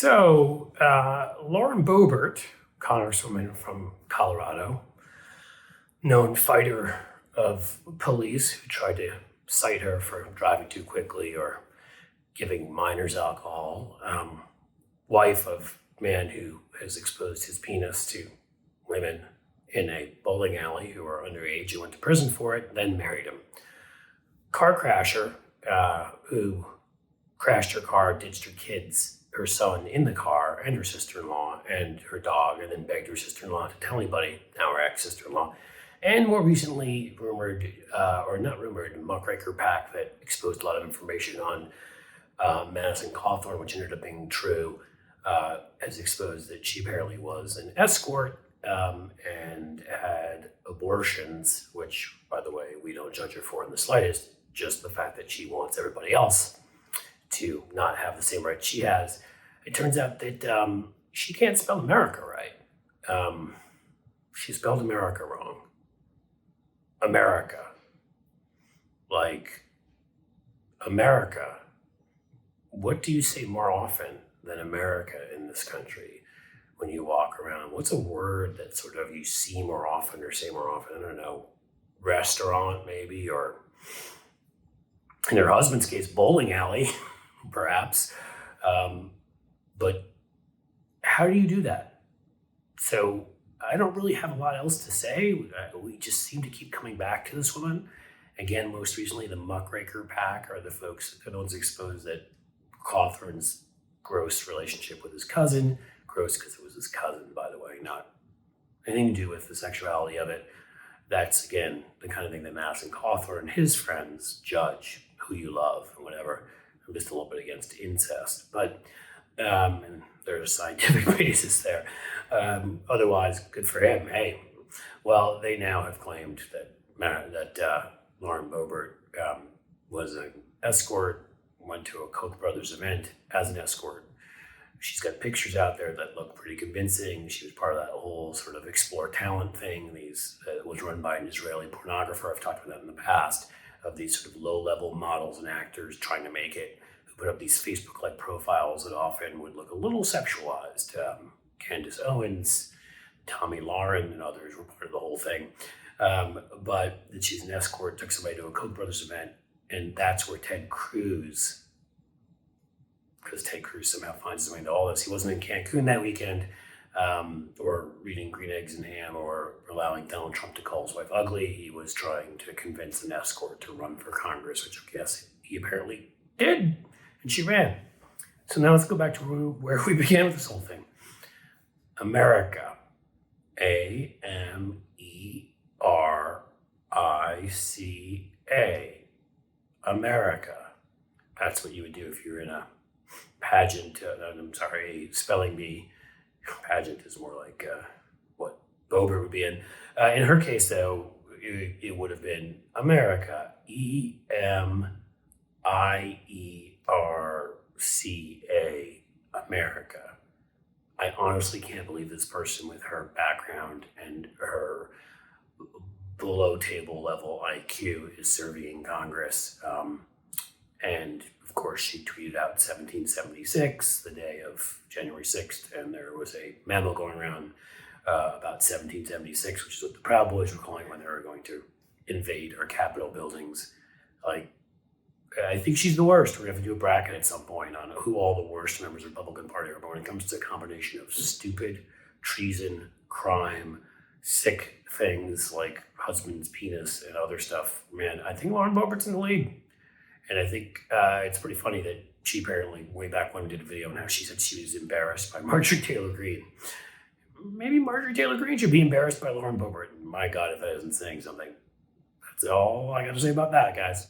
Lauren Boebert, Congresswoman from Colorado, known fighter of police who tried to cite her for driving too quickly or giving minors alcohol, wife of man who has exposed his penis to women in a bowling alley who are underage and went to prison for it, then married him. Car crasher who crashed her car, ditched her kids, her son in the car, and her sister-in-law and her dog, and then begged her sister-in-law to tell anybody, now her ex-sister-in-law. And more recently, muckraker pack that exposed a lot of information on Madison Cawthorn, which ended up being true, has exposed that she apparently was an escort and had abortions, which, by the way, we don't judge her for in the slightest, just the fact that she wants everybody else to not have the same rights she has. It turns out that she can't spell America right. She spelled America wrong. America. Like, America. What do you say more often than America in this country when you walk around? What's a word that sort of you see more often or say more often? I don't know. Restaurant, maybe, or in her husband's case, bowling alley, perhaps. But how do you do that? So I don't really have a lot else to say. We just seem to keep coming back to this woman. Again, most recently, the muckraker pack are the folks that are the ones exposed that Cawthorn's gross relationship with his cousin, gross because it was his cousin, by the way, not anything to do with the sexuality of it. That's, again, the kind of thing that Madison Cawthorn and his friends judge who you love and whatever. I'm just a little bit against incest, but and there's a scientific basis there. Otherwise, good for him. Hey, well, they now have claimed that Lauren Boebert was an escort, went to a Koch brothers event as an escort. She's got pictures out there that look pretty convincing. She was part of that whole sort of explore talent thing. It was run by an Israeli pornographer. I've talked about that in the past, of these sort of low-level models and actors trying to make it, who put up these Facebook-like profiles that often would look a little sexualized. Candace Owens, Tommy Lauren, and others were part of the whole thing. But that she's an escort, took somebody to a Koch brothers event, and that's where Ted Cruz, because Ted Cruz somehow finds his way into all this. He wasn't in Cancun that weekend, or reading Green Eggs and Ham, or allowing Donald Trump to call his wife ugly. He was trying to convince an escort to run for Congress, which I guess he apparently did, and she ran. So now let's go back to where we began with this whole thing. America. A-M-E-R-I-C-A. America. That's what you would do if you're in a pageant. A spelling bee. Pageant is more like what Boebert would be in. In her case, though, it would have been America. E-M-I-E-R-C-A. America. I honestly can't believe this person, with her background and her below table level IQ, is serving in Congress. And of course, she tweeted out 1776, the day of January 6th, and there was a memo going around about 1776, which is what the Proud Boys were calling when they were going to invade our Capitol buildings. Like, I think she's the worst. We're going to have to do a bracket at some point on who all the worst members of the Republican Party are. But when it comes to a combination of stupid, treason, crime, sick things like husband's penis and other stuff, man, I think Lauren Boebert's in the lead. And I think it's pretty funny that she apparently, way back when, did a video on how she said she was embarrassed by Marjorie Taylor Greene. Maybe Marjorie Taylor Greene should be embarrassed by Lauren Boebert. My God, if that isn't saying something. That's all I got to say about that, guys.